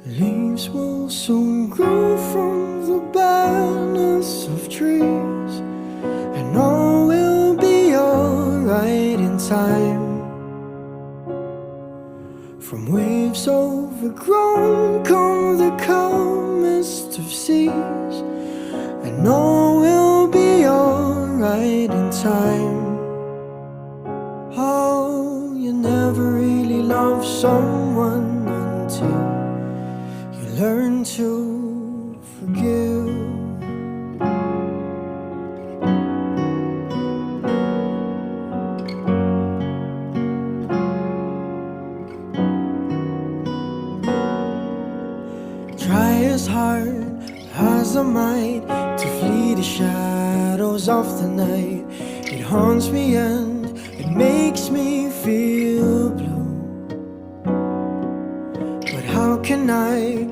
Leaves will soon grow from the barrenness of trees, and all will be alright in time. From waves overgrown come the calmest of seas, and all will be alright in time. Oh, you never really love someone until you learn to forgive. Try as hard as I might to flee the shadows of the night. It haunts me and it makes me feel blue. But how can I